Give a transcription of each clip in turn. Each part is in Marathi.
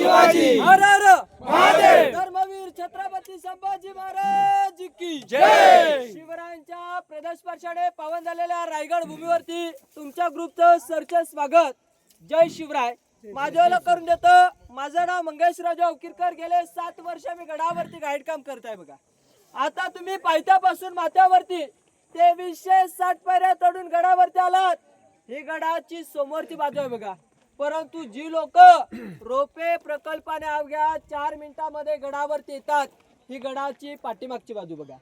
शिवाजी हर हर महादेव धर्मवीर छत्रपती संभाजी महाराज की जय. शिवरायांच्या प्रदर्शनाने पावन झालेल्या रायगड भूमीवरती तुमच्या ग्रुपचं सरचे स्वागत. जय शिवराय. माझ्याला करून देतो. माझं नाव मंगेश राजा उकिरकर. गेले 7 वर्ष मी गडावरती गाईड काम करताय बघा. आता तुम्ही पायथ्यापासून माथ्यावरती 2360 पायऱ्या चढून गडावरती आलात. ही गडाची समोरची बाजू आहे बघा. परंतु जी लोक रोपे प्रकल्पाने अवघ्या 4 मिनिटांमध्ये गडावरती येतात, ही गडाची पाठीमागची बाजू बघा.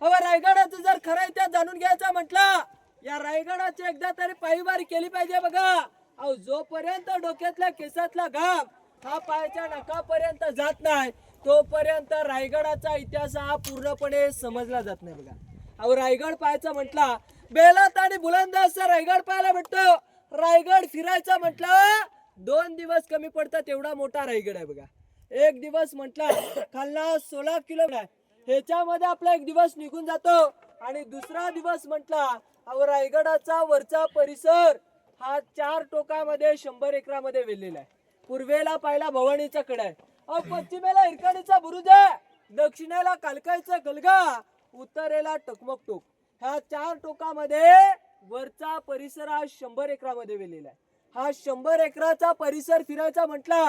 अहो रायगडाचं जर खरं इतिहास जाणून घ्यायचा म्हटलं, या रायगडाची एकदा तरी पायवारी केली पाहिजे बघा. अहो जोपर्यंत डोक्यातल्या केसातला घाम हा पायाच्या नखापर्यंत जात नाही, तोपर्यंत रायगडाचा इतिहास हा पूर्णपणे समजला जात नाही बघा. अहो रायगड पाहायचा म्हटला, बेलात आणि बुलंद असं रायगड पाहायला भेटतो. रायगड फिरायचा म्हटलं 2 दिवस कमी पडतात, एवढा मोठा रायगड आहे बघा. एक दिवस म्हटला खालना 16 किलोमीटर आहे, ह्याच्यामध्ये आपला एक दिवस निघून जातो. आणि दुसरा दिवस म्हटला, अहो रायगडाचा वरचा परिसर हा 4 टोकामध्ये 100 एकरामध्ये वेढलेला आहे. पूर्वेला पाहिला भवानीचा कडा आहे, अहो पश्चिमेला हिरकणीचा बुरुज आहे, दक्षिणेला कालकाईचा गलगा, उत्तरेला टकमक टोक. ह्या 4 टोकामध्ये वरचा परिसर हा 100 एकरामध्ये वेढलेला आहे. हा 100 एकराचा परिसर फिरायचा म्हटला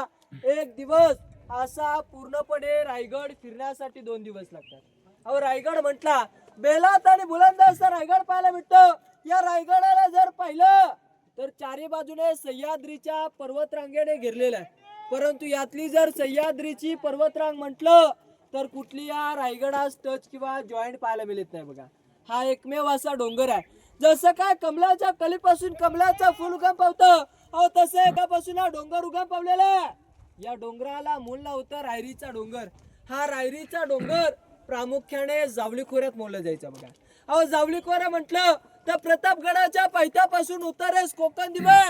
एक दिवस, असा पूर्णपणे रायगड फिरण्यासाठी 2 दिवस लागतात. अहो रायगड म्हटला बेलात आणि बुलंद असं रायगड पाहायला भेटतो. या रायगडाला जर पाहिलं तर चारी बाजूने सह्याद्रीच्या पर्वतरांगेने घेरलेला आहे. परंतु यातली जर सह्याद्रीची पर्वतरांग म्हटलं तर कुठली या रायगडास टच किंवा जॉईंट पाहायला मिळत नाही बघा. हा एकमेव असा डोंगर आहे. जसं काय कमलाच्या कलीपासून कमलाचा फुल उगम पावतं, अहो तसं एकापासून हा डोंगर उगम पावलेला आहे. या डोंगराला मूल नाव होतं रायरीचा डोंगर. हा रायरीचा डोंगर प्रामुख्याने जावली खोऱ्यात मोडला जायचा बघा. अहो जावली खोरा म्हटलं तर प्रतापगडाच्या पायथ्यापासून उत्तरेस कोकण दिवा,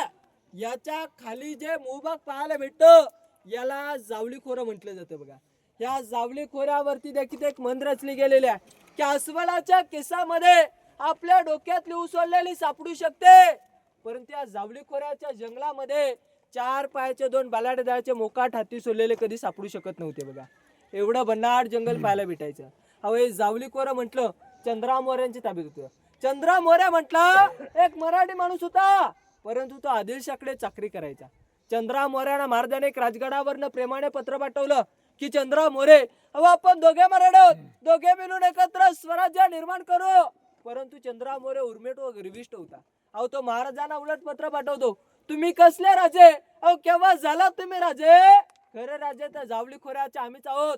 याच्या खाली जे भूभाग पाहायला भेटतं याला जावली खोरं म्हटलं जातं बघा. या जावली खोऱ्यावरती देखील एक म्हण रचली गेलेली आहे की अस्वलाच्या केसामध्ये आपल्या डोक्यातली उसळलेली सापडू शकते, परंतु या जावली खोऱ्याच्या जंगलामध्ये 4 पायाचे 2 बलाढ्य दळाचे मोकाट हाती सोडलेले कधी सापडू शकत नव्हते बघा. एवढं भन्नाट जंगल पाहायला भेटायचं. अहो हे जावली खोरं म्हटलं चंद्रा मोऱ्यांची ताब्यात होतं. चंद्रा मोऱ्या म्हटला एक मराठी माणूस होता, परंतु तो आदिलशाकडे चाकरी करायचा. चंद्रा मोऱ्याला महाराजांनी एक राजगडावरनं प्रेमाने पत्र पाठवलं की चंद्रा मोरे, अहो आपण दोघे मराठे आहोत, दोघे मिळून एकत्र स्वराज्य निर्माण करू. परंतु चंद्रा मोरे उर्मिट व गर्विष्ठ होता. अहो तो महाराजांना उलट पत्र पाठवतो, तुम्ही कसले राजे, अहो केव्हा झाला तुम्ही राजे, खरे राजे तर जावली खोऱ्याचे आम्हीच आहोत.